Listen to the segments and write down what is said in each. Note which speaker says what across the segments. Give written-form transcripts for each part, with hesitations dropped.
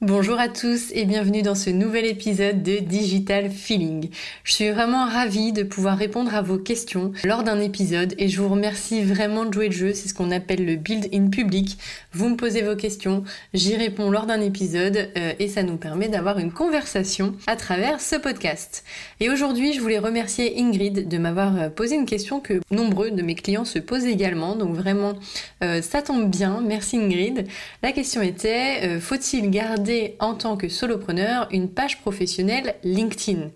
Speaker 1: Bonjour à tous et bienvenue dans ce nouvel épisode de Digital Feeling. Je suis vraiment ravie de pouvoir répondre à vos questions lors d'un épisode et je vous remercie vraiment de jouer le jeu, c'est ce qu'on appelle le build in public. Vous me posez vos questions, j'y réponds lors d'un épisode et ça nous permet d'avoir une conversation à travers ce podcast. Et aujourd'hui, je voulais remercier Ingrid de m'avoir posé une question que nombreux de mes clients se posent également, donc vraiment ça tombe bien, merci Ingrid. La question était, faut-il garder en tant que solopreneur une page professionnelle LinkedIn?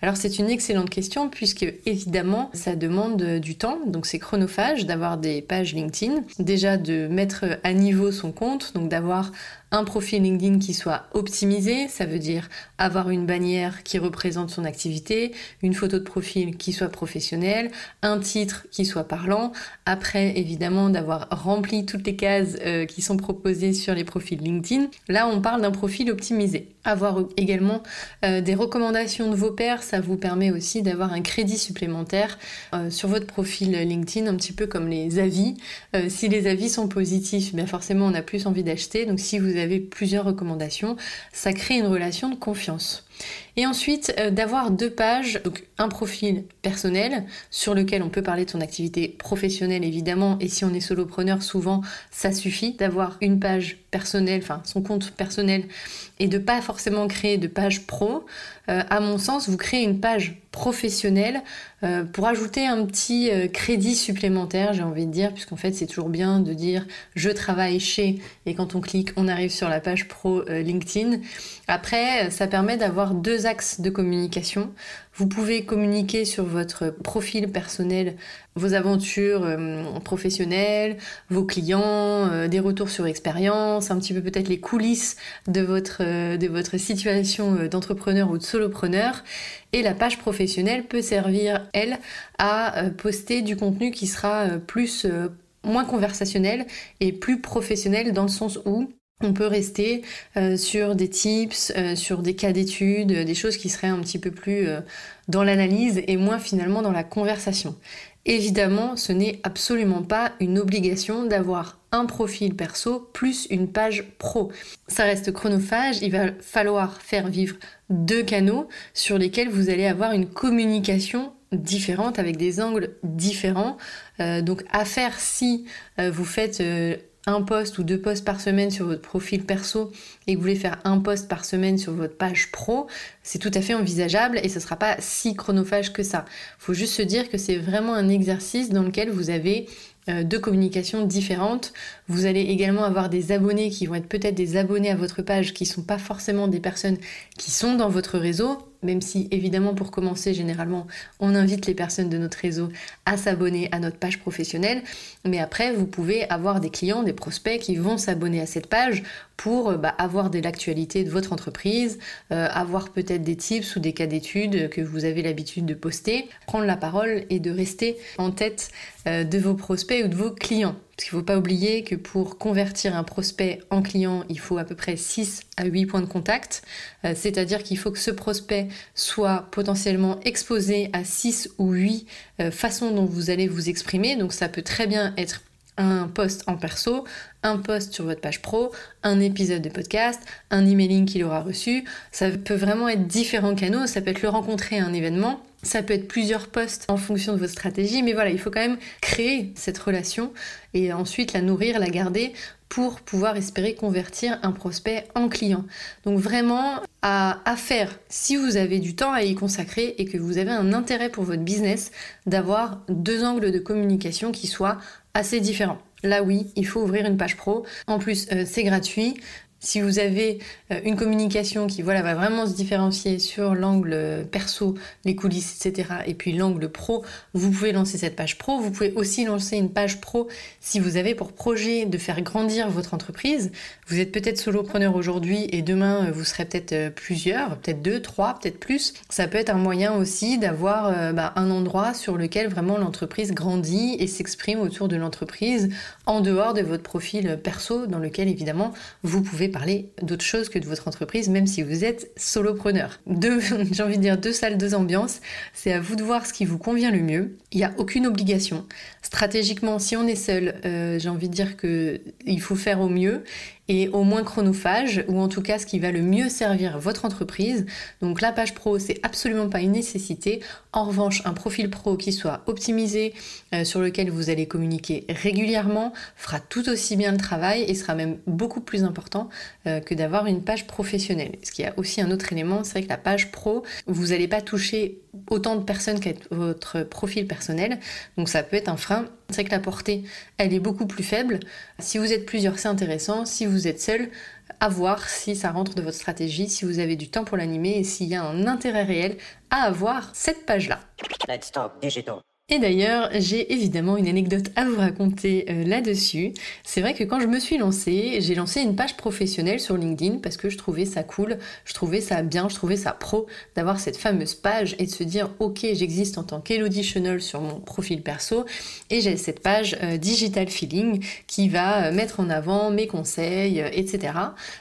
Speaker 1: Alors c'est une excellente question puisque évidemment ça demande du temps, donc c'est chronophage d'avoir des pages LinkedIn. Déjà de mettre à niveau son compte, donc d'avoir un profil LinkedIn qui soit optimisé, ça veut dire avoir une bannière qui représente son activité, une photo de profil qui soit professionnelle, un titre qui soit parlant. Après, évidemment, d'avoir rempli toutes les cases qui sont proposées sur les profils LinkedIn. Là, on parle d'un profil optimisé. Avoir également des recommandations de vos pairs, ça vous permet aussi d'avoir un crédit supplémentaire sur votre profil LinkedIn, un petit peu comme les avis. Si les avis sont positifs, bien forcément, on a plus envie d'acheter. Donc, si vous avez plusieurs recommandations, ça crée une relation de confiance. Et ensuite, d'avoir deux pages, donc un profil personnel sur lequel on peut parler de son activité professionnelle évidemment, et si on est solopreneur, souvent ça suffit d'avoir une page personnelle, enfin son compte personnel, et de pas forcément créer de page pro. À mon sens, vous créez une page professionnelle pour ajouter un petit crédit supplémentaire, j'ai envie de dire, puisqu'en fait c'est toujours bien de dire je travaille chez, et quand on clique on arrive sur la page pro LinkedIn. Après, ça permet d'avoir deux axes de communication. Vous pouvez communiquer sur votre profil personnel vos aventures professionnelles, vos clients, des retours sur expérience, un petit peu peut-être les coulisses de votre situation d'entrepreneur ou de solopreneur. Et la page professionnelle peut servir, elle, à poster du contenu qui sera moins conversationnel et plus professionnel, dans le sens où on peut rester sur des tips, sur des cas d'études, des choses qui seraient un petit peu plus dans l'analyse et moins finalement dans la conversation. Évidemment, ce n'est absolument pas une obligation d'avoir un profil perso plus une page pro. Ça reste chronophage, il va falloir faire vivre deux canaux sur lesquels vous allez avoir une communication différente avec des angles différents. Donc à faire si vous faites un post ou deux posts par semaine sur votre profil perso et que vous voulez faire un post par semaine sur votre page pro, c'est tout à fait envisageable et ce ne sera pas si chronophage que ça. Il faut juste se dire que c'est vraiment un exercice dans lequel vous avez deux communications différentes. Vous allez également avoir des abonnés qui vont être peut-être des abonnés à votre page qui ne sont pas forcément des personnes qui sont dans votre réseau, même si évidemment pour commencer généralement on invite les personnes de notre réseau à s'abonner à notre page professionnelle, mais après vous pouvez avoir des clients, des prospects qui vont s'abonner à cette page pour avoir de l'actualité de votre entreprise, avoir peut-être des tips ou des cas d'études que vous avez l'habitude de poster, prendre la parole et de rester en tête de vos prospects ou de vos clients. Parce qu'il ne faut pas oublier que pour convertir un prospect en client, il faut à peu près 6 à 8 points de contact. C'est-à-dire qu'il faut que ce prospect soit potentiellement exposé à 6 ou 8 façons dont vous allez vous exprimer. Donc ça peut très bien être un post en perso, un post sur votre page pro, un épisode de podcast, un emailing qu'il aura reçu. Ça peut vraiment être différents canaux. Ça peut être le rencontrer à un événement. Ça peut être plusieurs posts en fonction de votre stratégie, mais voilà, il faut quand même créer cette relation et ensuite la nourrir, la garder pour pouvoir espérer convertir un prospect en client. Donc vraiment à faire, si vous avez du temps à y consacrer et que vous avez un intérêt pour votre business, d'avoir deux angles de communication qui soient assez différents. Là oui, il faut ouvrir une page pro. En plus, c'est gratuit. Si vous avez une communication qui va vraiment se différencier sur l'angle perso, les coulisses, etc. et puis l'angle pro, vous pouvez lancer cette page pro. Vous pouvez aussi lancer une page pro si vous avez pour projet de faire grandir votre entreprise. Vous êtes peut-être solopreneur aujourd'hui et demain vous serez peut-être plusieurs, peut-être 2, 3, peut-être plus. Ça peut être un moyen aussi d'avoir un endroit sur lequel vraiment l'entreprise grandit et s'exprime autour de l'entreprise en dehors de votre profil perso dans lequel évidemment vous pouvez parler d'autre chose que de votre entreprise, même si vous êtes solopreneur. J'ai envie de dire deux salles, deux ambiances. C'est à vous de voir ce qui vous convient le mieux. Il n'y a aucune obligation. Stratégiquement, si on est seul, j'ai envie de dire qu'il faut faire au mieux. et au moins chronophage, ou en tout cas ce qui va le mieux servir votre entreprise. Donc la page pro, c'est absolument pas une nécessité. En revanche, un profil pro qui soit optimisé, sur lequel vous allez communiquer régulièrement, fera tout aussi bien le travail et sera même beaucoup plus important que d'avoir une page professionnelle. Ce qui a aussi un autre élément, c'est vrai que la page pro, vous n'allez pas toucher autant de personnes qu'avec votre profil personnel, donc ça peut être un frein. C'est vrai que la portée, elle est beaucoup plus faible. Si vous êtes plusieurs, c'est intéressant. Si vous êtes seul, à voir si ça rentre de votre stratégie, si vous avez du temps pour l'animer et s'il y a un intérêt réel à avoir cette page-là.
Speaker 2: Let's talk digital.
Speaker 1: Et d'ailleurs, j'ai évidemment une anecdote à vous raconter là-dessus. C'est vrai que quand je me suis lancée, j'ai lancé une page professionnelle sur LinkedIn parce que je trouvais ça cool, je trouvais ça bien, je trouvais ça pro d'avoir cette fameuse page et de se dire ok, j'existe en tant qu'Elodie sur mon profil perso et j'ai cette page Digital Feeling qui va mettre en avant mes conseils, etc.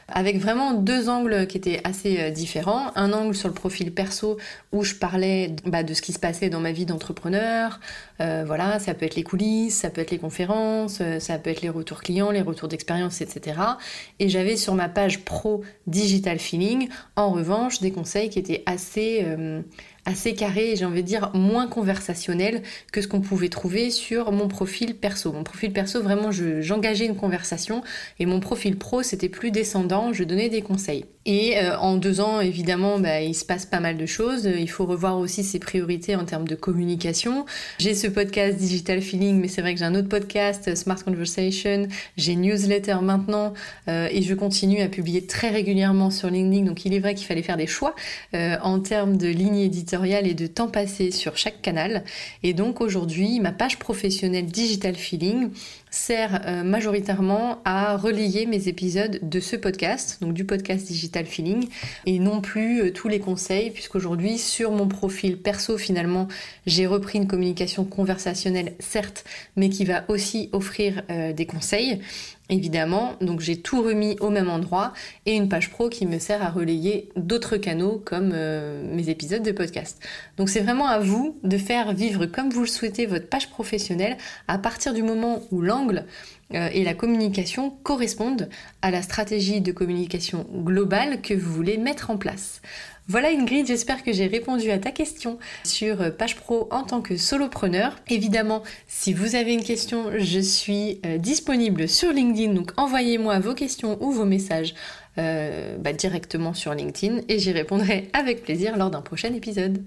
Speaker 1: Avec vraiment deux angles qui étaient assez différents. Un angle sur le profil perso où je parlais de ce qui se passait dans ma vie d'entrepreneur. Voilà, ça peut être les coulisses, ça peut être les conférences, ça peut être les retours clients, les retours d'expérience, etc. Et j'avais sur ma page pro Digital Feeling, en revanche, des conseils qui étaient assez carrés et j'ai envie de dire moins conversationnels que ce qu'on pouvait trouver sur mon profil perso. Mon profil perso, vraiment, j'engageais une conversation et mon profil pro, c'était plus descendant, je donnais des conseils. Et en 2 ans, évidemment, il se passe pas mal de choses. Il faut revoir aussi ses priorités en termes de communication. J'ai ce podcast Digital Feeling, mais c'est vrai que j'ai un autre podcast, Smart Conversation. J'ai une newsletter maintenant et je continue à publier très régulièrement sur LinkedIn. Donc il est vrai qu'il fallait faire des choix en termes de ligne éditoriale et de temps passé sur chaque canal. Et donc aujourd'hui, ma page professionnelle Digital Feeling sert majoritairement à relayer mes épisodes de ce podcast, donc du podcast Digital Feeling, et non plus tous les conseils, puisqu'aujourd'hui sur mon profil perso finalement j'ai repris une communication conversationnelle certes, mais qui va aussi offrir des conseils. Évidemment, donc j'ai tout remis au même endroit et une page pro qui me sert à relayer d'autres canaux comme mes épisodes de podcast. Donc c'est vraiment à vous de faire vivre comme vous le souhaitez votre page professionnelle à partir du moment où l'angle et la communication correspondent à la stratégie de communication globale que vous voulez mettre en place. Voilà Ingrid, j'espère que j'ai répondu à ta question sur page pro en tant que solopreneur. Évidemment, si vous avez une question, je suis disponible sur LinkedIn, donc envoyez-moi vos questions ou vos messages directement sur LinkedIn et j'y répondrai avec plaisir lors d'un prochain épisode.